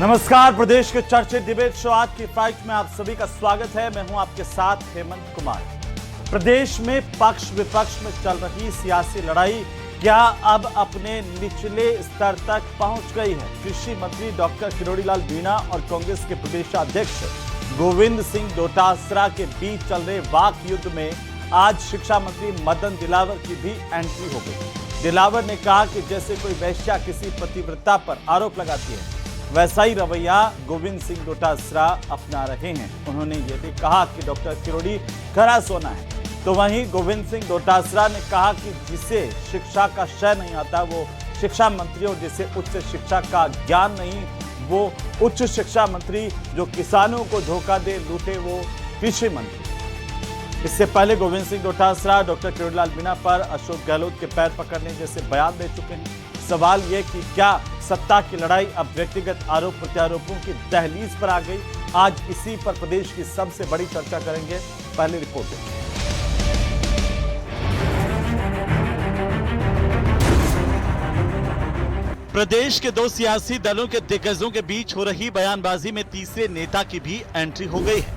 नमस्कार, प्रदेश के चर्चित डिबेट शो आज की फाइट में आप सभी का स्वागत है। मैं हूं आपके साथ हेमंत कुमार। प्रदेश में पक्ष विपक्ष में चल रही सियासी लड़ाई क्या अब अपने निचले स्तर तक पहुंच गई है? कृषि मंत्री डॉक्टर किरोड़ीलाल मीणा और कांग्रेस के प्रदेशाध्यक्ष गोविंद सिंह डोटासरा के बीच चल रहे वाक युद्ध में आज शिक्षा मंत्री मदन दिलावर की भी एंट्री हो गई। दिलावर ने कहा कि जैसे कोई वैश्या किसी पतिव्रता पर आरोप लगाती है, वैसा ही रवैया गोविंद सिंह डोटासरा अपना रहे हैं। उन्होंने ये भी कहा कि डॉक्टर किरोड़ी खरा सोना है, तो वहीं गोविंद सिंह डोटासरा ने कहा कि जिसे शिक्षा का शय नहीं आता वो शिक्षा मंत्री, और जिसे उच्च शिक्षा का ज्ञान नहीं वो उच्च शिक्षा मंत्री, जो किसानों को धोखा दे लूटे वो कृषि मंत्री। इससे पहले गोविंद सिंह डोटासरा डॉक्टर किरोड़ीलाल मीणा पर अशोक गहलोत के पैर पकड़ने जैसे बयान दे चुके हैं। सवाल यह कि क्या सत्ता की लड़ाई अब व्यक्तिगत आरोप प्रत्यारोपों की दहलीज पर आ गई? आज इसी पर प्रदेश की सबसे बड़ी चर्चा करेंगे। पहली रिपोर्ट देखिए। प्रदेश के दो सियासी दलों के दिग्गजों के बीच हो रही बयानबाजी में तीसरे नेता की भी एंट्री हो गई है।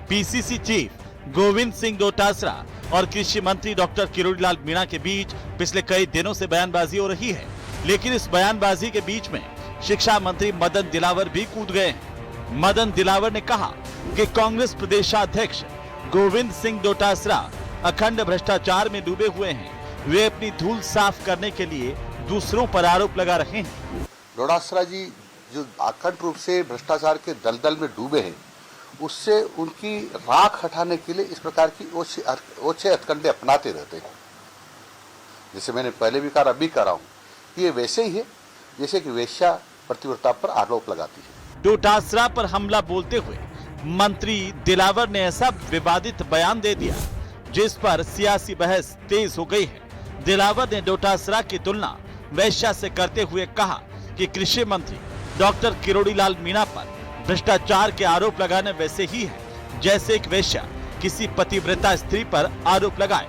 पीसीसी चीफ गोविंद सिंह डोटासरा और कृषि मंत्री डॉक्टर किरोड़ीलाल मीणा के बीच पिछले कई दिनों से बयानबाजी हो रही है, लेकिन इस बयानबाजी के बीच में शिक्षा मंत्री मदन दिलावर भी कूद गए हैं। मदन दिलावर ने कहा कि कांग्रेस प्रदेशाध्यक्ष गोविंद सिंह डोटासरा अखंड भ्रष्टाचार में डूबे हुए हैं। वे अपनी धूल साफ करने के लिए दूसरों पर आरोप लगा रहे हैं। डोटासरा जी जो अखंड रूप से भ्रष्टाचार के दलदल में डूबे हैं, उससे उनकी राख हटाने के लिए इस प्रकार की ओछे हथकंडे अपनाते रहते हैं। जैसे मैंने पहले भी कहा, अभी कह रहा हूं, ये वैसे ही है जैसे कि वेश्या पतिव्रता पर आरोप लगाती है। डोटासरा पर हमला बोलते हुए मंत्री दिलावर ने ऐसा विवादित बयान दे दिया जिस पर सियासी बहस तेज हो गई है। दिलावर ने डोटासरा की तुलना वेश्या से करते हुए कहा कि कृषि मंत्री डॉक्टर किरोड़ीलाल मीणा पर भ्रष्टाचार के आरोप लगाने वैसे ही है जैसे एक वेश्या किसी पतिव्रता स्त्री पर आरोप लगाए।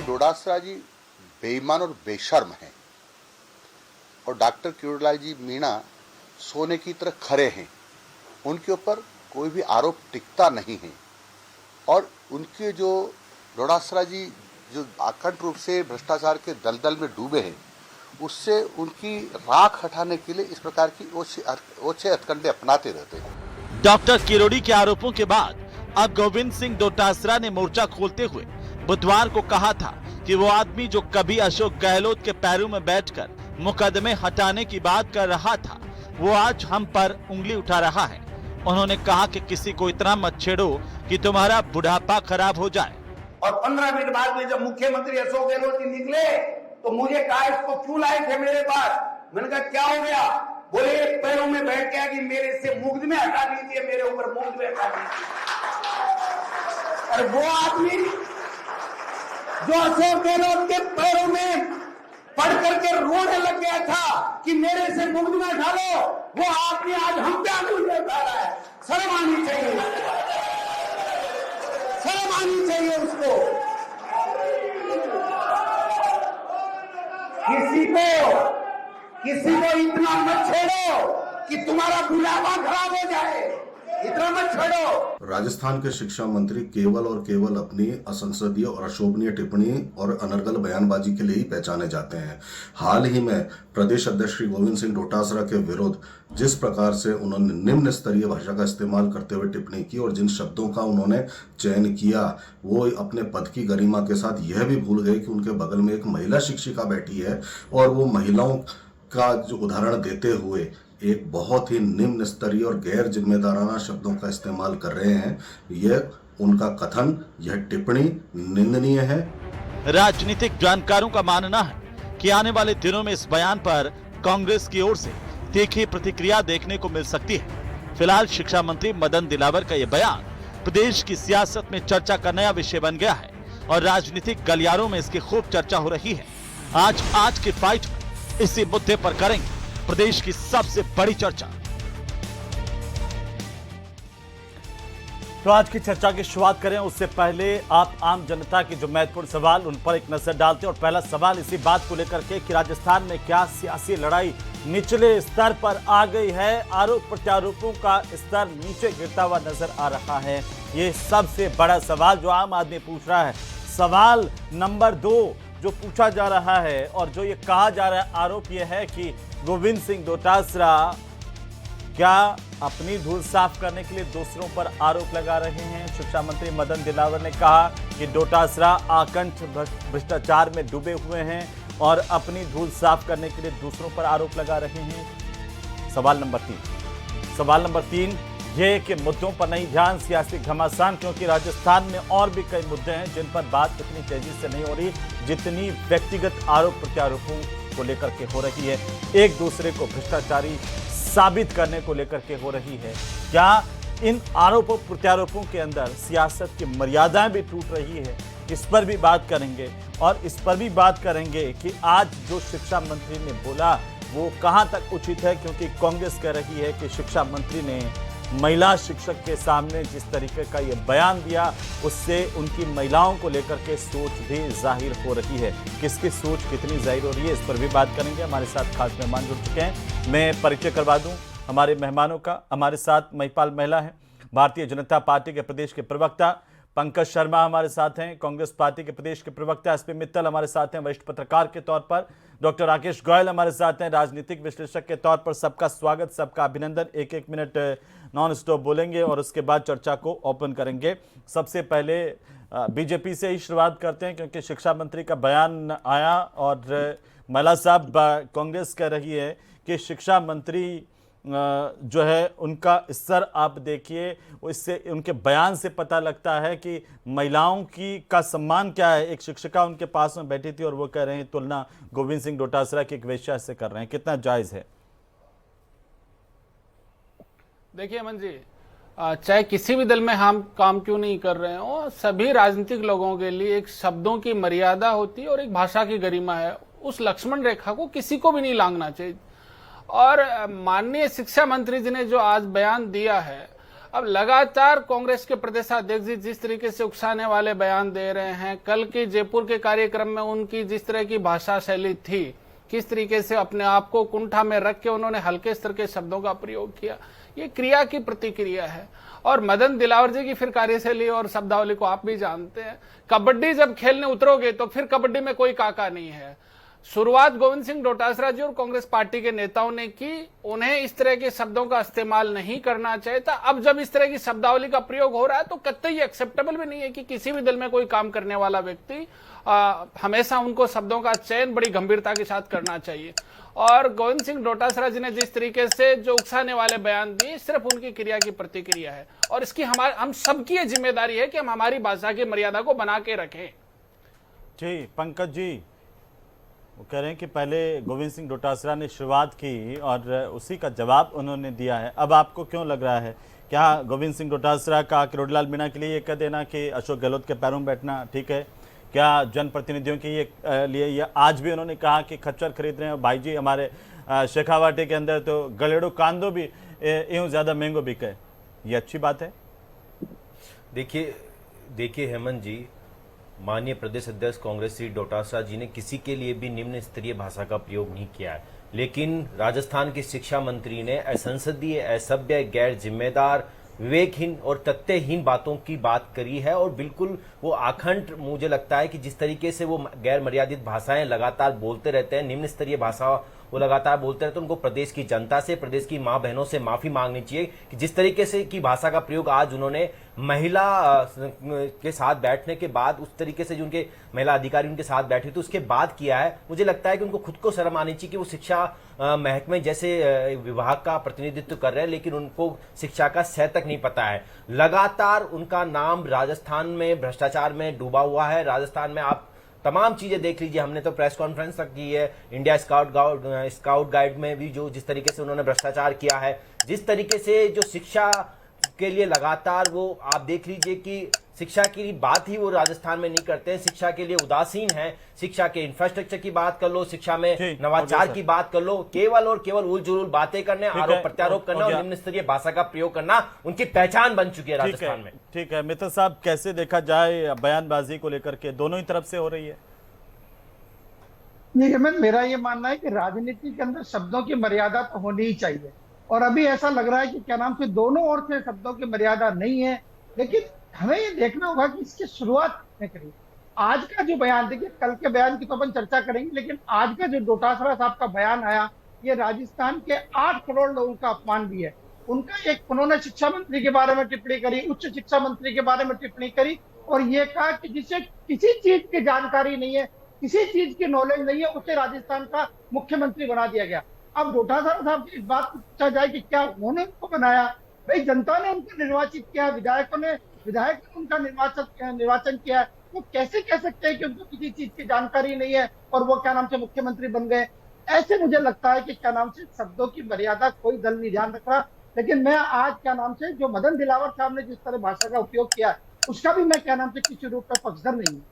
डोटासरा जी बेईमान और बेशर्म हैं और डॉक्टर किरोड़ीलाल जी मीणा सोने की तरह खरे हैं। उनके ऊपर कोई भी आरोप टिकता नहीं है और उनके जो डोटासरा जी जो अखंड रूप से भ्रष्टाचार के दलदल में डूबे हैं, उससे उनकी राख हटाने के लिए इस प्रकार की ओछे हथकंडे अपनाते रहते हैं। डॉक्टर किरोड़ी के आरोपों के बाद अब गोविंद सिंह डोटासरा ने मोर्चा खोलते हुए बुधवार को कहा था कि वो आदमी जो कभी अशोक गहलोत के पैरों में बैठकर मुकदमे हटाने की बात कर रहा था, वो आज हम पर उंगली उठा रहा है। उन्होंने कहा कि किसी को इतना मत छेड़ो कि तुम्हारा बुढ़ापा खराब हो जाए। और 15 मिनट बाद में जब मुख्यमंत्री अशोक गहलोत जी निकले तो मुझे कहा इसको क्यों लाए थे मेरे पास? मैंने कहा क्या हो गया? बोले पैरों में बैठ गया कि मेरे से मुकदमे हटा दीजिए, मेरे ऊपर मुकदमे हटा दीजिए। और वो आदमी जो अशोक गहलोत के पैरों में पढ़ करके रोने लग गया था कि मेरे से मुकदमे हटा लो, वो आदमी आज हम पे अंगुली उठा रहा है। शर्म आनी चाहिए, शर्म आनी चाहिए उसको। किसी को इतना मत छेड़ो कि तुम्हारा बुढ़ापा खराब हो जाए, इतना मत छेड़ो। राजस्थान के शिक्षा मंत्री केवल और केवल अपनी असंसदीय और अशोभनीय टिप्पणी और अनर्गल बयानबाजी के लिए ही पहचाने जाते हैं। हाल ही में प्रदेश अध्यक्ष श्री गोविंद सिंह डोटासरा के विरुद्ध जिस प्रकार से उन्होंने निम्न स्तरीय भाषा का इस्तेमाल करते हुए टिप्पणी की और जिन शब्दों का उन्होंने चयन किया, वो अपने पद की गरिमा के साथ यह भी भूल गए कि उनके बगल में एक महिला शिक्षिका बैठी है और वो महिलाओं का जो उदाहरण देते हुए एक बहुत ही निम्न स्तरीय और गैर जिम्मेदाराना शब्दों का इस्तेमाल कर रहे हैं। यह उनका कथन, यह टिप्पणी निंदनीय है। राजनीतिक जानकारों का मानना है कि आने वाले दिनों में इस बयान पर कांग्रेस की ओर से तीखी प्रतिक्रिया देखने को मिल सकती है। फिलहाल शिक्षा मंत्री मदन दिलावर का यह बयान प्रदेश की सियासत में चर्चा का नया विषय बन गया है और राजनीतिक गलियारों में इसकी खूब चर्चा हो रही है। आज की फाइट में इसी मुद्दे पर करेंगे प्रदेश की सबसे बड़ी चर्चा। तो आज की चर्चा की शुरुआत करें उससे पहले आप आम जनता के जो महत्वपूर्ण सवाल उन पर एक नजर डालते हैं। और पहला सवाल इसी बात को लेकर के कि राजस्थान में क्या सियासी लड़ाई निचले स्तर पर आ गई है, आरोप प्रत्यारोपों का स्तर नीचे गिरता हुआ नजर आ रहा है। ये सबसे बड़ा सवाल जो आम आदमी पूछ रहा है। सवाल नंबर 2 जो पूछा जा रहा है और जो ये कहा जा रहा है, आरोप ये है कि गोविंद सिंह डोटासरा क्या अपनी धूल साफ करने के लिए दूसरों पर आरोप लगा रहे हैं। शिक्षा मंत्री मदन दिलावर ने कहा कि डोटासरा आकंठ भ्रष्टाचार में डूबे हुए हैं और अपनी धूल साफ करने के लिए दूसरों पर आरोप लगा रहे हैं। सवाल नंबर 3 ये कि मुद्दों पर नहीं ध्यान, सियासी घमासान, क्योंकि राजस्थान में और भी कई मुद्दे हैं जिन पर बात इतनी तेजी से नहीं हो रही जितनी व्यक्तिगत आरोप प्रत्यारोपों को लेकर के हो रही है, एक दूसरे को भ्रष्टाचारी साबित करने को लेकर के हो रही है। क्या इन आरोपों प्रत्यारोपों के अंदर सियासत की मर्यादाएं भी टूट रही है, इस पर भी बात करेंगे। और इस पर भी बात करेंगे कि आज जो शिक्षा मंत्री ने बोला वो कहां तक उचित है, क्योंकि कांग्रेस कह रही है कि शिक्षा मंत्री ने महिला शिक्षक के सामने जिस तरीके का ये बयान दिया उससे उनकी महिलाओं को लेकर के सोच भी जाहिर हो रही है। किसकी सोच कितनी जाहिर हो रही है, इस पर भी बात करेंगे। हमारे साथ खास मेहमान जुड़ चुके हैं, मैं परिचय करवा दूं हमारे मेहमानों का। हमारे साथ महिपाल महिला है, भारतीय जनता पार्टी के प्रदेश के प्रवक्ता पंकज शर्मा हमारे साथ हैं, कांग्रेस पार्टी के प्रदेश के प्रवक्ता एसपी मित्तल हमारे साथ हैं वरिष्ठ पत्रकार के तौर पर, डॉक्टर राकेश गोयल हमारे साथ हैं राजनीतिक विश्लेषक के तौर पर। सबका स्वागत, सबका अभिनंदन। एक मिनट नॉन स्टॉप बोलेंगे और उसके बाद चर्चा को ओपन करेंगे। सबसे पहले बीजेपी से ही शुरुआत करते हैं, क्योंकि शिक्षा मंत्री का बयान आया और महिला साहब कांग्रेस कह रही है कि शिक्षा मंत्री जो है उनका स्तर आप देखिए, इससे उनके बयान से पता लगता है कि महिलाओं का सम्मान क्या है। एक शिक्षिका उनके पास में बैठी थी और वो कह रहे हैं तुलना गोविंद सिंह डोटासरा की एक वेश्या से कर रहे हैं, कितना जायज है? देखिए अमन जी, चाहे किसी भी दल में हम काम क्यों नहीं कर रहे हो, सभी राजनीतिक लोगों के लिए एक शब्दों की मर्यादा होती है और एक भाषा की गरिमा है। उस लक्ष्मण रेखा को किसी को भी नहीं लांघना चाहिए। और माननीय शिक्षा मंत्री जी ने जो आज बयान दिया है, अब लगातार कांग्रेस के प्रदेशाध्यक्ष जी जिस तरीके से उकसाने वाले बयान दे रहे हैं, कल के जयपुर के कार्यक्रम में उनकी जिस तरह की भाषा शैली थी, किस तरीके से अपने आप को कुंठा में रख के उन्होंने हल्के स्तर के शब्दों का प्रयोग किया, ये क्रिया की प्रतिक्रिया है। और मदन दिलावर जी की फिर कार्यशैली और शब्दावली को आप भी जानते हैं। कबड्डी जब खेलने उतरोगे तो फिर कबड्डी में कोई काका नहीं है। शुरुआत गोविंद सिंह डोटासरा जी और कांग्रेस पार्टी के नेताओं ने की, उन्हें इस तरह के शब्दों का इस्तेमाल नहीं करना चाहिए था। अब जब इस तरह की शब्दावली का प्रयोग हो रहा है तो कतई एक्सेप्टेबल भी नहीं है कि किसी भी दल में कोई काम करने वाला व्यक्ति हमेशा उनको शब्दों का चयन बड़ी गंभीरता के साथ करना चाहिए। और गोविंद सिंह डोटासरा जी ने जिस तरीके से जो उकसाने वाले बयान दिए, सिर्फ उनकी क्रिया की प्रतिक्रिया है और इसकी हम सबकी ये जिम्मेदारी है कि हम हमारी भाषा की मर्यादा को बना के रखें। जी पंकज जी, वो कह रहे हैं कि पहले गोविंद सिंह डोटासरा ने शुरुआत की और उसी का जवाब उन्होंने दिया है। अब आपको क्यों लग रहा है, क्या गोविंद सिंह डोटासरा का किरोड़ीलाल मीणा के लिए ये कह देना कि अशोक गहलोत के पैरों में बैठना ठीक है? क्या जनप्रतिनिधियों के लिए ये आज भी उन्होंने कहा कि खच्चर खरीद रहे हैं भाई जी हमारे शेखावाटी के अंदर, तो गलेड़ो कांदो भी यूँ ज़्यादा महंगो बिके, ये अच्छी बात है? देखिए हेमंत जी, माननीय प्रदेश अध्यक्ष कांग्रेस श्री डोटासरा जी ने किसी के लिए भी निम्न स्तरीय भाषा का प्रयोग नहीं किया है, लेकिन राजस्थान के शिक्षा मंत्री ने असंसदीय, असभ्य, गैर जिम्मेदार, विवेकहीन और तथ्यहीन बातों की बात करी है। और बिल्कुल वो आखंड, मुझे लगता है कि जिस तरीके से वो गैर मर्यादित भाषाएं लगातार बोलते रहते हैं, निम्न स्तरीय भाषा वो लगातार बोलते रहते हैं, उनको प्रदेश की जनता से, प्रदेश की मां बहनों से माफी मांगनी चाहिए कि जिस तरीके से की भाषा का प्रयोग आज उन्होंने महिला के साथ बैठने के बाद, उस तरीके से जो उनके महिला अधिकारी उनके साथ बैठे थे उसके बाद किया है, मुझे लगता है कि उनको खुद को शर्म आनी चाहिए कि वो शिक्षा महकमे जैसे विभाग का प्रतिनिधित्व कर रहे हैं, लेकिन उनको शिक्षा का सह तक नहीं पता है। लगातार उनका नाम राजस्थान में भ्रष्टाचार में डूबा हुआ है। राजस्थान में आप तमाम चीजें देख लीजिए, हमने तो प्रेस कॉन्फ्रेंस तक की है, इंडिया स्काउट गाइड में भी जो जिस तरीके से उन्होंने भ्रष्टाचार किया है, जिस तरीके से जो शिक्षा उसके लिए लगातार वो आप देख लीजिए कि शिक्षा की बात ही वो राजस्थान में नहीं करते हैं, शिक्षा के लिए उदासीन है। शिक्षा के इंफ्रास्ट्रक्चर की बात कर लो, शिक्षा में नवाचार की बात कर लो, केवल और केवल उलझुल बातें करने, आरोप प्रत्यारोप करना और निम्न स्तरीय भाषा का प्रयोग करना उनकी पहचान बन चुकी है राजस्थान में। ठीक है मित्तल साहब, कैसे देखा जाए बयानबाजी को लेकर के, दोनों ही तरफ से हो रही है? हेमंत, मेरा ये मानना है कि राजनीति के अंदर शब्दों की मर्यादा तो होनी ही चाहिए, और अभी ऐसा लग रहा है कि क्या नाम से दोनों ओर से शब्दों की मर्यादा नहीं है। लेकिन हमें ये देखना होगा कि इसकी शुरुआत किसने करी। आज का जो बयान, देखिए कल के बयान की तो अपन चर्चा करेंगे, लेकिन आज का जो डोटासरा साहब का बयान आया, ये राजस्थान के 8 करोड़ लोगों का अपमान भी है। उन्होंने शिक्षा मंत्री के बारे में टिप्पणी करी, उच्च शिक्षा मंत्री के बारे में टिप्पणी करी, और ये कहा कि जिसे किसी चीज की जानकारी नहीं है, किसी चीज की नॉलेज नहीं है, उसे राजस्थान का मुख्यमंत्री बना दिया गया। अब डोटासरा साहब से इस बात को पूछा जाए कि क्या उन्होंने उनको बनाया? भाई जनता ने उनको निर्वाचित किया, विधायकों ने उनका निर्वाचन किया, वो कैसे कह सकते हैं कि उनको किसी चीज की जानकारी नहीं है और वो क्या नाम से मुख्यमंत्री बन गए? ऐसे मुझे लगता है कि क्या नाम से शब्दों की मर्यादा कोई दल नहीं ध्यान रख रहा। लेकिन मैं आज क्या नाम से जो मदन दिलावर साहब ने जिस तरह भाषा का उपयोग किया, उसका भी मैं क्या नाम से किसी रूप में पक्षधर नहीं हूँ।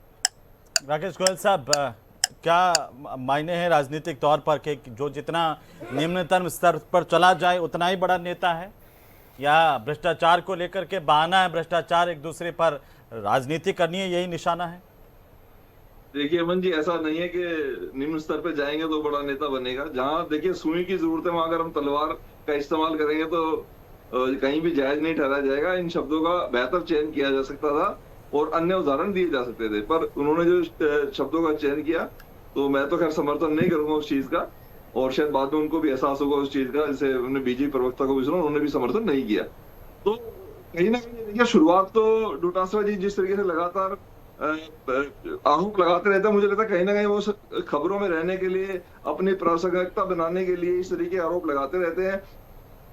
राकेश गोयल साहब, क्या मायने हैं राजनीतिक तौर पर कि जो जितना निम्नतम स्तर पर चला जाए उतना ही बड़ा नेता है, या भ्रष्टाचार को लेकर के बहाना है, भ्रष्टाचार एक दूसरे पर राजनीति करनी है, यही निशाना है? देखिए अमन जी, ऐसा नहीं है कि निम्न स्तर पे जाएंगे तो बड़ा नेता बनेगा। जहाँ देखिए सुई की जरूरत है, वहां अगर हम तलवार का इस्तेमाल करेंगे तो कहीं भी जायज नहीं ठहराया जाएगा। इन शब्दों का बेहतर चयन किया जा सकता था और अन्य उदाहरण दिए जा सकते थे, पर उन्होंने जो शब्दों का चयन किया, तो मैं तो खैर समर्थन नहीं करूंगा उस चीज का, और शायद बाद में उनको भी एहसास होगा उस चीज का। जैसे उन्होंने बीजेपी प्रवक्ता को भी सुना, उन्होंने भी समर्थन नहीं किया। तो कहीं ना कहीं देखिए शुरुआत तो डोटासरा जी जिस तरीके से लगातार आरोप लगाते रहते हैं, मुझे लगता है कहीं ना कहीं वो खबरों में रहने के लिए, अपनी प्रासंगिकता बनाने के लिए इस तरीके आरोप लगाते रहते हैं।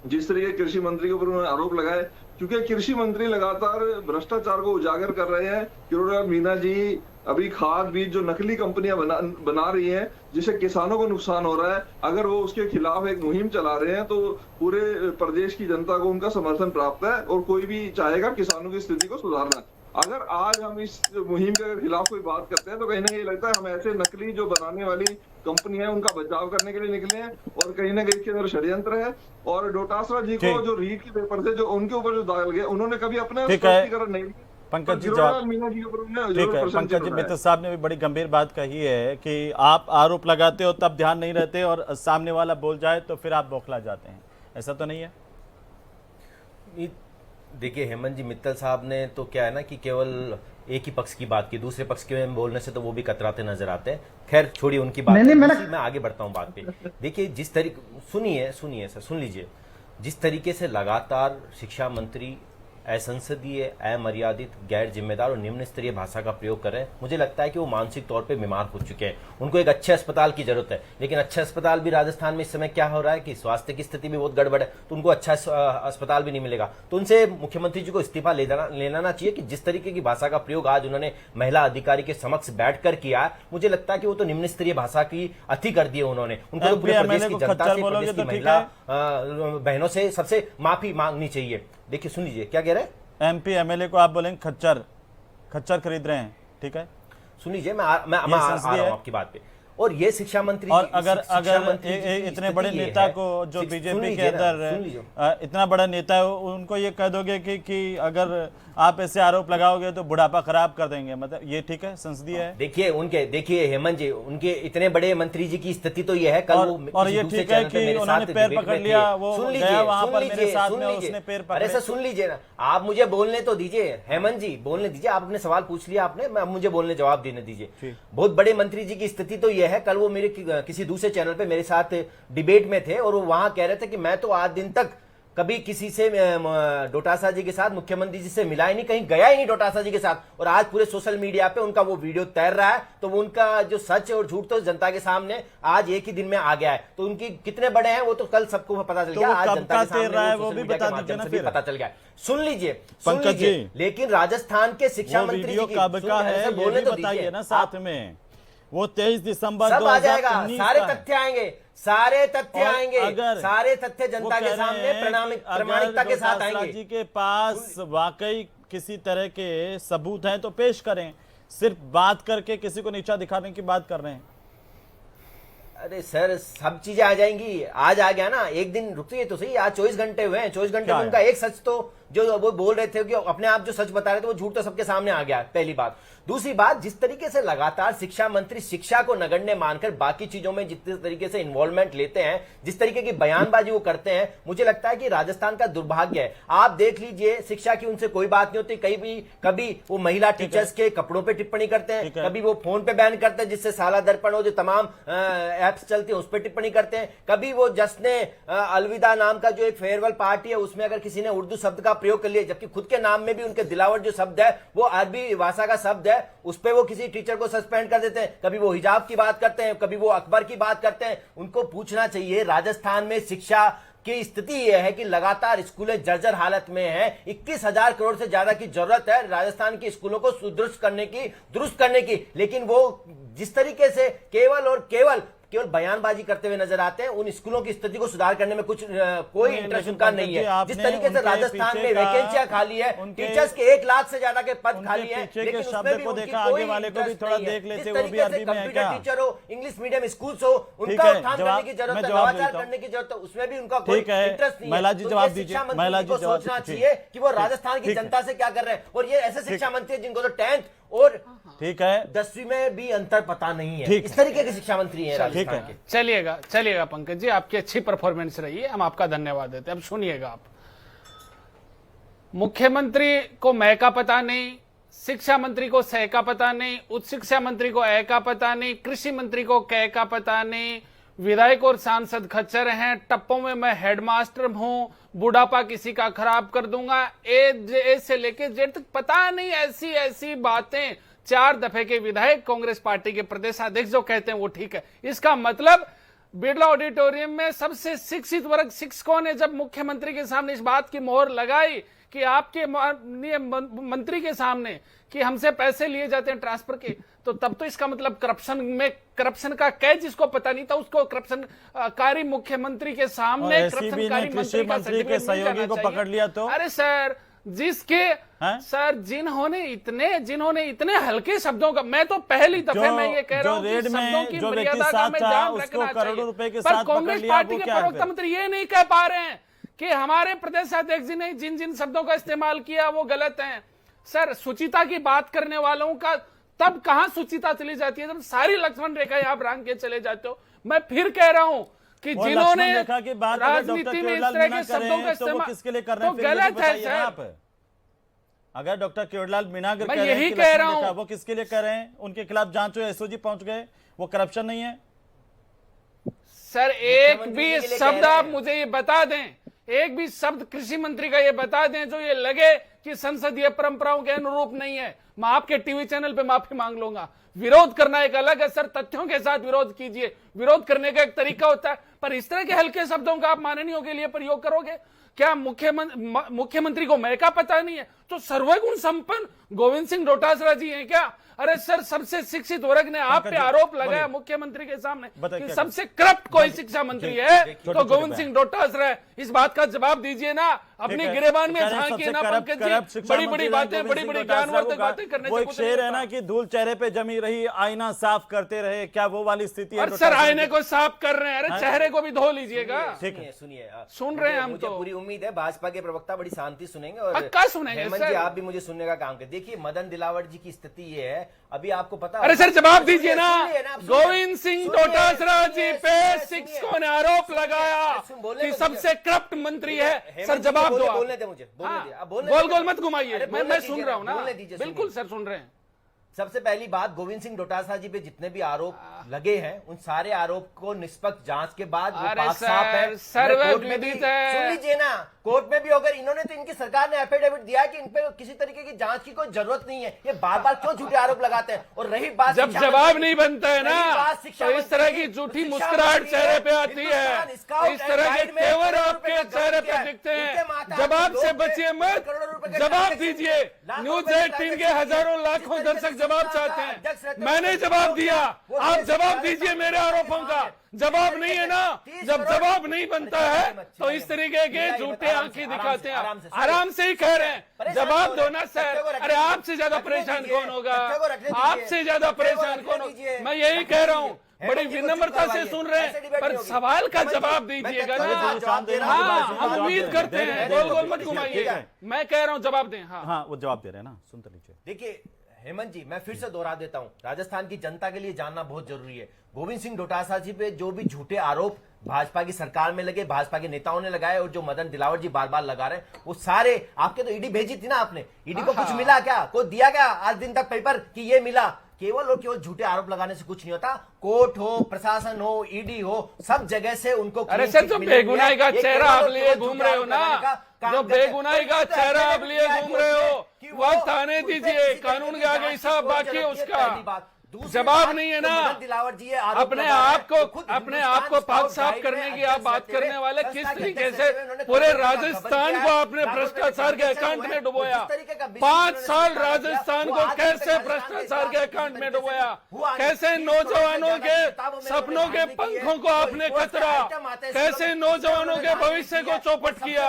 जिस तरीके कृषि मंत्री के ऊपर उन्होंने आरोप लगाए, क्योंकि कृषि मंत्री लगातार भ्रष्टाचार को उजागर कर रहे हैं। किरोड़ीलाल मीणा जी अभी खाद बीज जो नकली कंपनियां बना रही हैं, जिससे किसानों को नुकसान हो रहा है, अगर वो उसके खिलाफ एक मुहिम चला रहे हैं तो पूरे प्रदेश की जनता को उनका समर्थन प्राप्त है और कोई भी चाहेगा किसानों की स्थिति को सुधारना। अगर आज हम इस मुहिम के खिलाफ कोई बात करते हैं तो कहीं ना कहीं लगता है हम ऐसे नकली जो बनाने वाली कंपनी है उनका बचाव करने के लिए निकले हैं, और कहीं ना कहीं इसके अंदर षड्यंत्र है। और डोटासरा जी को जो रीट के पेपर थे जो उनके ऊपर जो दाग गए, उन्होंने कभी अपना स्पष्टीकरण नहीं दिया। पंकज जी जवाब, ठीक है पंकज जी, मित्र साहब ने भी बड़ी गंभीर बात कही है कि आप आरोप लगाते हो तब ध्यान नहीं रहते और सामने वाला बोल जाए तो फिर आप बौखला जाते हैं, ऐसा तो नहीं है? देखिए हेमंत जी, मित्तल साहब ने तो क्या है ना कि केवल एक ही पक्ष की बात की, दूसरे पक्ष के में बोलने से तो वो भी कतराते नजर आते हैं। खैर छोड़िए उनकी बात, मैं आगे बढ़ता हूं बात पे। देखिए जिस तरीके, सुनिए सर, सुन लीजिए, जिस तरीके से लगातार शिक्षा मंत्री असंसदीय, अमर्यादित, गैर जिम्मेदार और निम्न स्तरीय भाषा का प्रयोग कर रहे हैं, मुझे लगता है कि वो मानसिक तौर पे बीमार हो चुके हैं। उनको एक अच्छे अस्पताल की जरूरत है, लेकिन अच्छा अस्पताल भी राजस्थान में इस समय क्या हो रहा है कि स्वास्थ्य की स्थिति भी बहुत गड़बड़ है, तो उनको अच्छा अस्पताल भी नहीं मिलेगा। तो उनसे मुख्यमंत्री जी को इस्तीफा लेना चाहिए कि जिस तरीके की भाषा का प्रयोग आज उन्होंने महिला अधिकारी के समक्ष बैठकर किया, मुझे लगता है कि वो तो निम्न स्तरीय भाषा की अति कर दी है उन्होंने। उनको तो पूरे प्रदेश की जनता से, प्रदेश की महिला बहनों से सबसे माफी मांगनी चाहिए। देखिए सुन लीजिए क्या कह रहे हैं। एमपी एमएलए को आप बोलेंगे खच्चर खरीद रहे हैं, ठीक है, सुन लीजिए, मैं आ रहा हूं आपकी बात पे। और ये शिक्षा मंत्री, और अगर इतने बड़े नेता को जो बीजेपी के अंदर इतना बड़ा नेता है, उनको ये कह दोगे कि अगर आप ऐसे आरोप लगाओगे तो बुढ़ापा खराब कर देंगे, मतलब ये ठीक है, संसदीय है? देखिए हेमंत जी, उनके इतने बड़े मंत्री जी की स्थिति तो ये है, कल और ये ठीक है कि उन्होंने पैर पकड़ लिया, वो गया वहां पर मेरे साथ में, उसने पैर पकड़े। अरे सर सुन लीजिए ना, आप मुझे बोलने तो दीजिए हेमंत जी, बोलने दीजिए। आप अपने सवाल पूछ लिया आपने, मैं मुझे बोलने जवाब देने दीजिए। बहुत बड़े मंत्री जी की स्थिति तो ये है, कल वो मेरे किसी दूसरे चैनल पे मेरे साथ डिबेट में थे और वो वहां कह रहे थे कि मैं तो आज दिन तक कभी किसी से डोटासरा जी के साथ, मुख्यमंत्री जी से मिला ही नहीं, कहीं गया ही नहीं डोटासरा जी के साथ, और आज पूरे सोशल मीडिया पे उनका वो वीडियो तैर रहा है। तो वो उनका जो सच और झूठ तो जनता के सामने आज एक ही दिन में आ गया है। तो उनकी कितने बड़े हैं वो तो कल सबको पता चल गया, आज जनता के सामने वो भी बता दीजिए ना, फिर पता चल गया। सुन लीजिए, लेकिन राजस्थान के शिक्षा मंत्री जी की बोलने तो दीजिए ना साथ में। वो 23 दिसंबर सब आ जाएगा, 2019 सारे का है। तथ्य आएंगे, सारे तथ्य और आएंगे, अगर सारे तथ्य वो जनता कह के रहे सामने हैं कि प्रामाणिकता के साथ डोटासरा आएंगे। जी के पास वाकई किसी तरह के सबूत हैं तो पेश करें, सिर्फ बात करके किसी को नीचा दिखाने की बात कर रहे हैं। अरे सर, सब चीजें आ जाएंगी। आज आ गया ना, एक दिन रुकिए तो सही, आज 24 घंटे हुए हैं, 24 घंटे क्या में है? उनका एक सच तो जो वो बोल रहे थे कि अपने आप जो सच बता रहे थे वो झूठ तो सबके सामने आ गया, पहली बात। दूसरी बात, जिस तरीके से लगातार शिक्षा मंत्री शिक्षा को नगण्य मानकर बाकी चीजों में जिस तरीके से इन्वॉल्वमेंट लेते हैं, जिस तरीके की बयानबाजी वो करते हैं, मुझे लगता है कि राजस्थान का दुर्भाग्य है। आप देख लीजिए, शिक्षा की उनसे कोई बात नहीं होती, कभी वो महिला टीचर्स के कपड़ों पे टिप्पणी करते हैं, कभी वो फोन पे बैन करते हैं जिससे साला दर्पण हो जो तमाम एप्स चलती है उस पर टिप्पणी करते हैं, कभी वो जश्न अलविदा नाम का जो एक फेयरवेल पार्टी है उसमें अगर किसी ने उर्दू शब्द का प्रयोग कर लिया, जबकि खुद के नाम में भी उनके दिलावर जो शब्द है वो अरबी भाषा का शब्द है, उस पे वो किसी टीचर को सस्पेंड कर देते हैं, कभी वो हिजाब की बात करते हैं, कभी वो अकबर की बात करते हैं। उनको पूछना चाहिए, राजस्थान में शिक्षा की स्थिति यह है कि लगातार स्कूलें जर्जर हालत में हैं। 21,000 करोड़ से ज्यादा की जरूरत है राजस्थान की स्कूलों को दुरुस्त करने की, लेकिन वो जिस तरीके से केवल और केवल बयानबाजी करते हुए नजर आते हैं, उन स्कूलों की स्थिति को सुधार करने में कोई इंटरेस्ट उनका नहीं है। जिस तरीके से राजस्थान में वैकेंसियां खाली है, टीचर्स के 1 लाख से ज्यादा के पद खाली है, लेकिन उसमें भी उनकी कोई इंटरेस्ट नहीं है। जिस तरीके से कंप्यूटर टीचर हो, इंग्लिश मीडियम स्कूल हो, उनका उत्थान करने की जरूरत है, नवाचार करने की जरूरत है, उसमें भी उनका कोई इंटरेस्ट नहीं है। तो ये शिक्षा मंत्री को सोचना चाहिए कि वो राजस्थान की जनता से क्या कर रहे हैं। और ये ऐसे शिक्षा मंत्री जिनको तो 10th और ठीक है 10वीं में भी अंतर पता नहीं है, इस तरीके के शिक्षा मंत्री हैं राजस्थान के। चलिएगा पंकज जी, आपकी अच्छी परफॉर्मेंस रही है, हम आपका धन्यवाद देते हैं। अब सुनिएगा आप, मुख्यमंत्री को मैं का पता नहीं, शिक्षा मंत्री को सह का पता नहीं, उच्च शिक्षा मंत्री को ए का पता नहीं, कृषि मंत्री को कै का पता नहीं, विधायक और सांसद खच्चर हैं, टप्पों में मैं हेडमास्टर हूं, बुढ़ापा किसी का खराब कर दूंगा, ए से लेके जेड तक पता नहीं, ऐसी बातें। 4 दफे के विधायक, कांग्रेस पार्टी के प्रदेश अध्यक्ष जो कहते हैं वो ठीक है। इसका मतलब बिरला ऑडिटोरियम में सबसे शिक्षित वर्ग शिक्षकों ने जब मुख्यमंत्री के सामने इस बात की मोहर लगाई कि आपके माननीय मंत्री के सामने कि हमसे पैसे लिए जाते हैं ट्रांसफर के, तो तब तो इसका मतलब करप्शन का कैच जिसको पता नहीं था उसको करप्शनकारी मुख्यमंत्री के सामने करप्शनकारी मंत्री का सर्टिफिकेट सहयोगी को पकड़ लिया तो अरे सर, जिन्होंने इतने हल्के शब्दों का, मैं तो पहली दफे मैं ये कह रहा हूँ कि शब्दों की मर्यादा का हमें ध्यान रखना चाहिए। पर कांग्रेस पार्टी के प्रवक्ता मंत्री ये नहीं कह पा रहे हैं कि हमारे प्रदेश अध्यक्ष जी ने जिन शब्दों का इस्तेमाल किया वो गलत है। सर, सुचिता की बात करने वालों का तब कहां सुचिता चली जाती है जब सारी लक्ष्मण रेखाएं आप रंग के चले जाते हो। मैं फिर कह रहा हूं कि जिन्होंने राजनीति में इस तरह के शब्दों का इस्तेमाल तो गलत है सर। अगर डॉक्टर केवड़लाल मीणा मैं यही कह रहा हूं, वो किसके लिए कह रहे हैं? उनके खिलाफ जांच हुई, एसओजी पहुंच गए, वो करप्शन नहीं है? सर, एक भी शब्द आप मुझे ये बता दें, एक भी शब्द कृषि मंत्री का ये बता दें जो ये लगे कि संसदीय परंपराओं के अनुरूप नहीं है। मैं आपके टीवी चैनल पे माफी मांग लूंगा। विरोध करना एक अलग है सर, तथ्यों के साथ विरोध कीजिए, विरोध करने का एक तरीका होता है, पर इस तरह के हल्के शब्दों का आप माननीयों के लिए प्रयोग करोगे? क्या मुख्यमंत्री को मैं का पता नहीं है तो सर्वगुण संपन्न गोविंद सिंह डोटासरा जी हैं क्या? अरे सर, सबसे शिक्षित वर्ग ने आप पे आरोप लगाया मुख्यमंत्री के सामने कि सबसे करप्ट कोई शिक्षा मंत्री है तो गोविंद सिंह डोटासरा है। इस बात का जवाब दीजिए ना, अपनी गिरेबान में झांकिए ना पंकज जी। बड़ी बातें, बड़ी ज्ञानवर्धक बातें करने से कुछ शेर है ना कि धूल चेहरे पे जमी रही, आईना साफ करते रहे, क्या वो वाली स्थिति है? सर, आईने को साफ कर रहे हैं, अरे चेहरे को भी धो लीजिएगा। सुनिए, सुन रहे हैं हम तो। पूरी उम्मीद है भाजपा के प्रवक्ता बड़ी शांति सुनेंगे और क्या सुनेंगे हेमंत जी, आप भी मुझे सुनने का काम करें। देखिए, मदन दिलावर जी की स्थिति ये है, अभी आपको पता, अरे सर जवाब दीजिए ना। गोविंद सिंह डोटासरा जी पे शिक्षकों ने आरोप लगाया कि सबसे करप्ट मंत्री है। सर जवाब दो, बोलने दे मुझे, गोल मत घुमाइए, मैं सुन रहा हूँ ना। बिल्कुल सर, सुन रहे हैं। सबसे पहली बात, गोविंद सिंह डोटासरा जी पे जितने भी आरोप लगे हैं उन सारे आरोप को निष्पक्ष जांच के बाद वो पाक साफ है। कोर्ट में भी सुन लीजिए ना, कोर्ट में भी अगर इन्होंने तो इनकी सरकार ने एफिडेविट दिया कि इन पे किसी तरीके की जांच की कोई जरूरत नहीं है। ये बार बार क्यों झूठे आरोप लगाते हैं? और रही बात, जब जवाब नहीं बनता है ना तो इस तरह की झूठी मुस्कुराहट चेहरे पे आती है, इस तरह के तेवर आपके चेहरे पे दिखते हैं आता है, जवाब लोग से बचिए मत, करोड़ों रुपए के जवाब ट्रांजैक्शन दीजिए। लाखों न्यूज रुपए के 18 के ट्रांजैक्शन हजारों किए। लाखों जिस दर्शक तरीके से जवाब अध्यक्ष चाहते रहते हैं, हैं, मैंने जवाब दिया, वो आप देश जवाब के दीजिए मेरे राजस्थान आरोपों का। के जवाब नहीं है ना, 30 जब करोड़ जवाब नहीं बनता है तो इस तरीके के झूठे आंखें दिखाते हैं। आराम से ही कह रहे हैं, जवाब दो ना सर। अरे आपसे ज्यादा परेशान कौन होगा, आपसे ज्यादा परेशान कौन होगा? मैं यही कह रहा हूँ, बड़ी विनम्रता से सुन रहे हैं, पर सवाल का जवाब दीजिएगा ना। हाँ, हम उम्मीद करते हैं, गोल गोल मत घुमाइए। मैं कह रहा हूँ जवाब दें। हाँ, वो जवाब दे रहे हैं ना, सुनते लीजिए। देखिए हेमंत जी, मैं फिर से दोहरा देता हूं, राजस्थान की जनता के लिए जानना बहुत जरूरी है। गोविंद सिंह डोटासरा जी पे जो भी झूठे आरोप भाजपा की सरकार में लगे, भाजपा के नेताओं ने लगाए और जो मदन दिलावर जी बार बार लगा रहे हैं, वो सारे आपके तो ईडी भेजी थी ना आपने, ईडी को कुछ मिला क्या, कोई दिया क्या आज दिन तक पेपर कि ये मिला? केवल और केवल झूठे आरोप लगाने से कुछ नहीं होता। कोर्ट हो, प्रशासन हो, ईडी हो, सब जगह से उनको अरे सर, जो बेगुनाही का चेहरा आप लिए घूम रहे हो ना, जो बेगुनाही का चेहरा आप लिए घूम रहे हो, वक्त आने दीजिए, कानून के आगे हिसाब बाकी है उसका। जवाब नहीं है ना। दिलावर जी अपने आप को पाक साफ करने की आप बात करने वाले, किस तरीके से पूरे राजस्थान को आपने भ्रष्टाचार के अकाउंट में डुबोया। 5 साल राजस्थान को कैसे भ्रष्टाचार के अकाउंट में डुबोया, कैसे नौजवानों के सपनों के पंखों को आपने कतरा, कैसे नौजवानों के भविष्य को चौपट किया,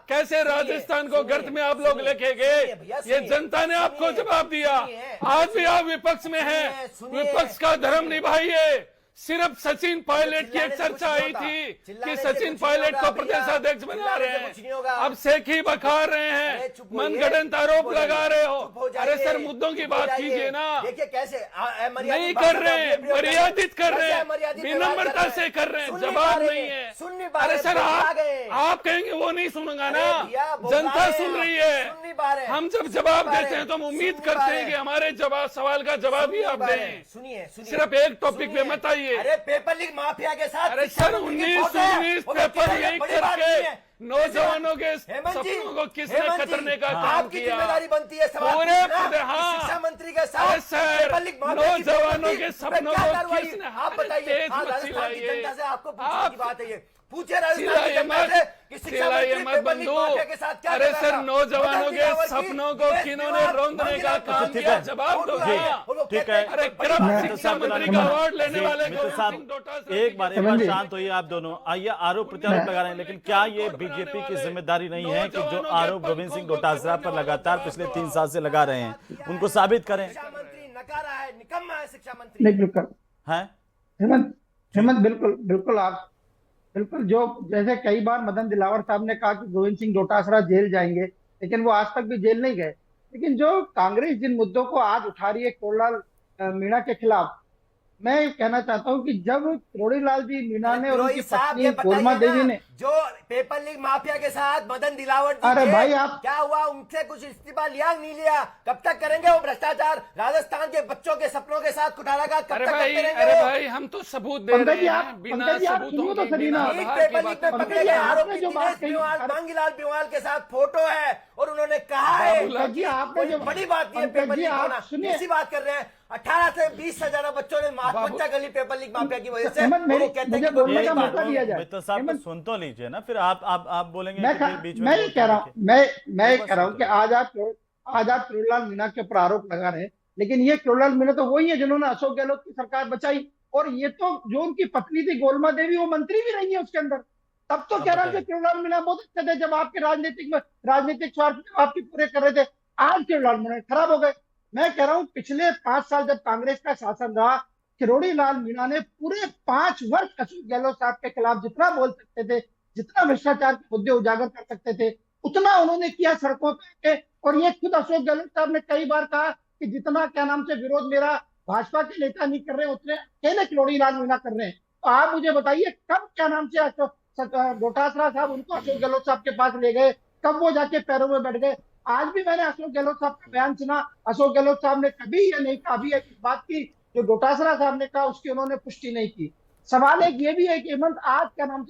कैसे राजस्थान को गर्त में आप लोग लेके गए, ये जनता ने आपको जवाब दिया। आज भी आप विपक्ष में हैं, विपक्ष का धर्म निभाइए। सिर्फ सचिन पायलट की एक चर्चा आई थी कि सचिन पायलट को प्रदेश अध्यक्ष बना रहे हैं, अब सेखी बखार रहे हैं, मनगढ़ंत आरोप लगा रहे हो। अरे सर, मुद्दों की बात कीजिए ना। देखिए कैसे नहीं कर रहे हैं, मर्यादित कर रहे हैं, विनम्रता से कर रहे हैं, जवाब नहीं है। अरे सर, आप कहेंगे वो नहीं सुनूंगा ना, जनता सुन रही है। हम जब जवाब देते हैं तो हम उम्मीद करते हैं कि हमारे सवाल का जवाब भी आप दें। सुनिए, सिर्फ एक टॉपिक पे मत आइए। अरे पेपर लीक माफिया के साथ, अरे सर, 19 पेपर लीक करके नौजवानों के सपनों को किसने कतरने का काम आपकी किया? जिम्मेदारी बनती है पूरे शिक्षा मंत्री के साथ नौजवानों के सपनों को किसने? आप बताइए, राजस्थान की जनता से आपको पूछने की बात है ये, पूछे राजस्थान की जनता से कि शिक्षा मंत्री पेपर लीक माफिया के साथ क्या कर रहा था? अरे सर, नौजवानों के सपनों को किन्होंने रौंदने का काम किया? जवाब दो। ठीक है। अरे शिक्षा मंत्री का अवार्ड लेने वाले एक बार शांत होइए आप दोनों। आइए, आरोप प्रत्यारोप लगा रहे हैं, लेकिन क्या ये बीजेपी की जिम्मेदारी नहीं है कि जो आरोप गोविंद सिंह डोटासरा पर लगातार पिछले 3 साल से लगा रहे हैं उनको साबित करें? शिक्षा मंत्री नकारा है, निकम्मा है शिक्षा मंत्री। नहीं, बिल्कुल है हेमंत, बिल्कुल आप बिल्कुल, जो जैसे कई बार मदन दिलावर साहब ने कहा कि गोविंद सिंह डोटासरा जेल जाएंगे, लेकिन वो आज तक भी जेल नहीं गए। लेकिन जो कांग्रेस जिन मुद्दों को आज उठा रही है कोड़लाल मीणा के खिलाफ, मैं कहना चाहता हूं कि जब किरोड़ीलाल जी मीणा ने और उनकी पत्नी कोरमा देवी ने जो पेपर लीक माफिया के साथ मदन दिलावर जी, अरे भाई, आप क्या हुआ, उनसे कुछ इस्तीफा लिया नहीं लिया? कब तक करेंगे वो भ्रष्टाचार? राजस्थान के बच्चों के सपनों के साथ कुठारा का कब तक करते रहेंगे? अरे भाई, हम तो सबूत दे रहे हैं, बिना सबूतों तो सही ना। पेपर लीक में पकड़े गए आरोपी मांगीलाल बिवाल के साथ फोटो है और उन्होंने कहा है, आपने जो बड़ी बात नहीं है पेपर लीक होना, इसी बात कर रहे हैं। 18 से 20 से ज्यादा बच्चों ने आत्महत्या कर ली पेपर लीक माफिया की वजह से। मुझे बोलने का मौका दिया जाए। मित्तल साहब, सुन तो लीजिए ना, फिर आप बोलेंगे। मैं ये कह रहा हूँ कि आज आप किरोड़ीलाल मीणा के ऊपर आरोप लगा रहे हैं, लेकिन ये किरोड़ीलाल मीणा तो वही है जिन्होंने अशोक गहलोत की सरकार बचाई, और ये तो जो उनकी पत्नी थी गोलमा देवी, वो मंत्री भी रही है उसके अंदर। तब तो कह रहा हूँ कि किरोड़ीलाल मीणा बहुत अच्छे थे जब आपके राजनीतिक स्वार्थ आपकी पूरे कर रहे थे। आज किरोड़ीलाल मीणा खराब हो गए। मैं कह रहा हूं, पिछले 5 साल जब कांग्रेस का शासन रहा, किरोड़ीलाल मीणा ने पूरे 5 वर्ष अशोक गहलोत साहब के खिलाफ जितना बोल सकते थे, जितना भ्रष्टाचार के मुद्दे उजागर कर सकते थे, उतना उन्होंने किया सड़कों पे। और ये खुद अशोक गहलोत साहब ने कई बार कहा कि जितना विरोध मेरा भाजपा के नेता नहीं कर रहे, उतने अकेले किरोड़ीलाल मीणा कर रहे हैं। तो आप मुझे बताइए, कब डोटासरा साहब उनको अशोक गहलोत साहब के पास ले गए, कब वो जाके पैरों में बैठ गए? आज भी मैंने अशोक गहलोत साहब का बयान सुना, अशोक गहलोत साहब ने कभी ये नहीं कहा, अभी इस बात की जो डोटासरा साहब ने कहा उसकी उन्होंने पुष्टि नहीं की। सवाल एक ये भी है कि हेमंत, आज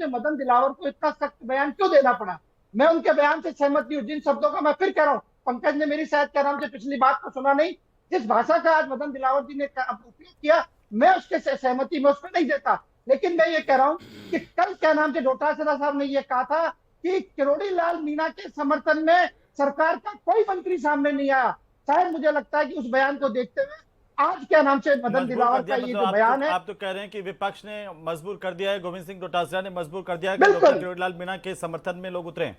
मदन दिलावर को इतना सख्त बयान क्यों देना पड़ा? मैं उनके बयान से सहमत नहीं हूँ। जिन शब्दों का मैं फिर कह रहा हूँ, पंकज ने मेरी शायद पिछली बात को सुना नहीं, जिस भाषा का आज मदन दिलावर जी ने उपयोग किया, मैं उसके सहमति में उस पर नहीं देता। लेकिन मैं ये कह रहा हूँ कि कल डोटासरा साहब ने ये कहा था कि किरोड़ी लाल मीणा के समर्थन में सरकार का कोई मंत्री सामने नहीं आया। शायद मुझे लगता है कि उस बयान को देखते हुए आज क्या नाम से मदन दिलावर का ये जो बयान है, आप तो कह रहे हैं कि विपक्ष ने मजबूर कर दिया है, गोविंद सिंह डोटासरा ने मजबूर कर दिया है कि डॉक्टर किरोड़ी लाल मीणा के समर्थन में लोग उतरे।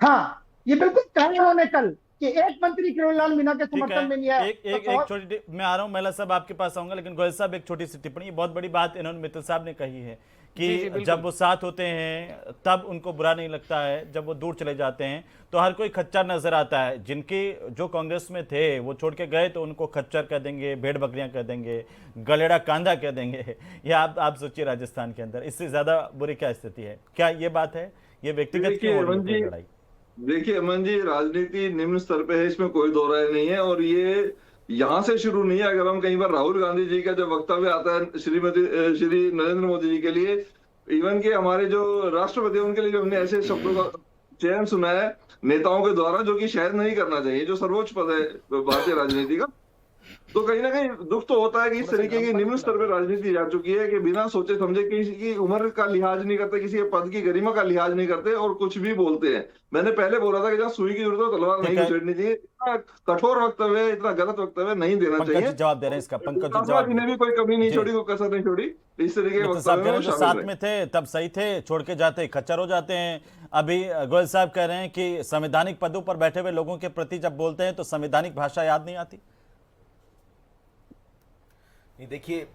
हाँ, ये बिल्कुल कहा उन्होंने कल कि एक मंत्री किरोड़ी लाल मीणा के ठीक समर्थन में नहीं है, आया। एक छोटी, मैं आ रहा हूं महिला साहब आपके पास आऊंगा, लेकिन गोयल साहब एक छोटी सी टिप्पणी, बहुत बड़ी बात इन्होंने मित्तल साहब ने कही है कि जब वो साथ होते हैं तब उनको बुरा नहीं लगता है, जब वो दूर चले जाते हैं तो हर कोई खच्चर नजर आता है। जिनके जो कांग्रेस में थे वो छोड़ के गए तो उनको खच्चर कह देंगे, भेड़ बकरियां कह देंगे, गलेड़ा कांदा कह देंगे। ये आप सोचिए राजस्थान के अंदर इससे ज्यादा बुरी क्या स्थिति है? क्या ये बात है? ये व्यक्तिगत क्यों हो रही है लड़ाई? देखिए अमन जी, राजनीति निम्न स्तर पे है, इसमें कोई दो राय नहीं है, और ये यहाँ से शुरू नहीं है। अगर हम कहीं पर राहुल गांधी जी का जब वक्तव्य आता है श्री नरेंद्र मोदी जी के लिए, इवन के हमारे जो राष्ट्रपति उनके लिए हमने ऐसे शब्दों का चयन सुना है नेताओं के द्वारा, जो कि शायद नहीं करना चाहिए, जो सर्वोच्च पद है भारतीय राजनीति का। तो कहीं ना कहीं दुख तो होता है कि इस तरीके की निम्न स्तर पर राजनीति जा चुकी है कि बिना सोचे समझे किसी की उम्र का लिहाज नहीं करते, किसी के पद की गरिमा का लिहाज नहीं करते और कुछ भी बोलते हैं। मैंने पहले बोला था कि जहाँ सुई की जरूरत हो तलवार नहीं घुसेड़नी चाहिए। इतना कठोर वक्तव्य, इतना गलत वक्तव्य नहीं देना चाहिए। जवाब दे रहे हैं इसका, पंकज जवाब ने भी कोई कमी नहीं छोड़ी, कोई कसर नहीं छोड़ी। इस तरीके के वक्तव्य में साथ में थे तब सही थे, छोड़ के जाते खच्चर हो जाते हैं। अभी गोयल साहब कह रहे हैं कि संवैधानिक पदों पर बैठे हुए लोगों के प्रति जब बोलते हैं तो संवैधानिक भाषा याद नहीं आती। देखिए,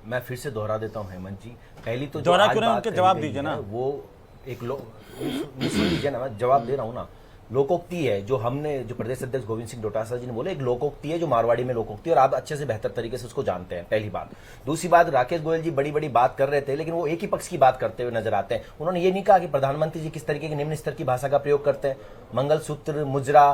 मैं फिर से दोहरा देता हूं हेमंत जी, पहली तो दोहरा क्यों उनके जवाब दीजिए ना, वो एक लीजिए ना, मैं जवाब दे रहा हूं ना। लोकोक्ति है जो प्रदेश अध्यक्ष गोविंद सिंह डोटासरा जी ने बोले, एक लोकोक्ति है जो मारवाड़ी में लोकोक्ति, और आप अच्छे से बेहतर तरीके से उसको जानते हैं, पहली बात। दूसरी बात, राकेश गोयल जी बड़ी बड़ी बात कर रहे थे, लेकिन वो एक ही पक्ष की बात करते हुए नजर आते हैं। उन्होंने ये नहीं कहा कि प्रधानमंत्री जी किस तरीके की निम्न स्तर की भाषा का प्रयोग करते हैं। मंगलसूत्र, मुजरा,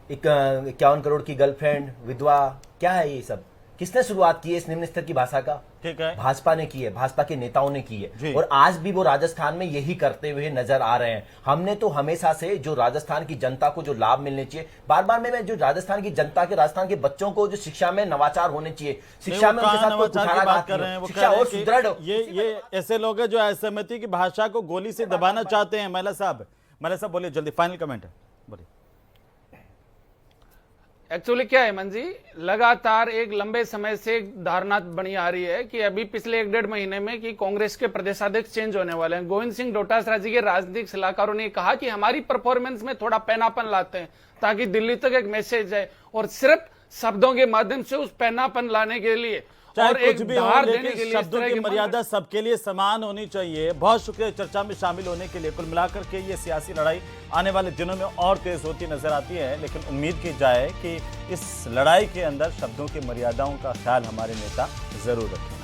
51 करोड़ की गर्लफ्रेंड, विधवा, क्या है ये सब? किसने शुरुआत की है इस निम्न स्तर की भाषा का? ठीक है, भाजपा ने की है, भाजपा के नेताओं ने की है, और आज भी वो राजस्थान में यही करते हुए नजर आ रहे हैं। हमने तो हमेशा से जो राजस्थान की जनता को जो लाभ मिलने चाहिए, बार बार में जो राजस्थान की जनता के, राजस्थान के बच्चों को जो शिक्षा में नवाचार होने चाहिए, शिक्षा में उनके साथ बात कर रहे हैं, शिक्षा और सुदृढ़, ये ऐसे लोग हैं जो असहमति की भाषा को गोली से दबाना चाहते हैं। महिला साहब बोलिए, जल्दी फाइनल कमेंट है, बोलिए। एक्चुअली क्या है मन जी, लगातार एक लंबे समय से एक धारणा बनी आ रही है कि अभी पिछले 1-1.5 महीने में कि कांग्रेस के प्रदेशाध्यक्ष चेंज होने वाले हैं। गोविंद सिंह डोटासरा जी के राजनीतिक सलाहकारों ने कहा कि हमारी परफॉर्मेंस में थोड़ा पैनापन लाते हैं ताकि दिल्ली तक एक मैसेज जाए, और सिर्फ शब्दों के माध्यम से उस पैनापन लाने के लिए और एक धार देने के लिए शब्दों की मर्यादा सबके लिए समान होनी चाहिए। बहुत शुक्रिया चर्चा में शामिल होने के लिए। कुल मिलाकर के ये सियासी लड़ाई आने वाले दिनों में और तेज होती नजर आती है, लेकिन उम्मीद की जाए कि इस लड़ाई के अंदर शब्दों की मर्यादाओं का ख्याल हमारे नेता जरूर रखें।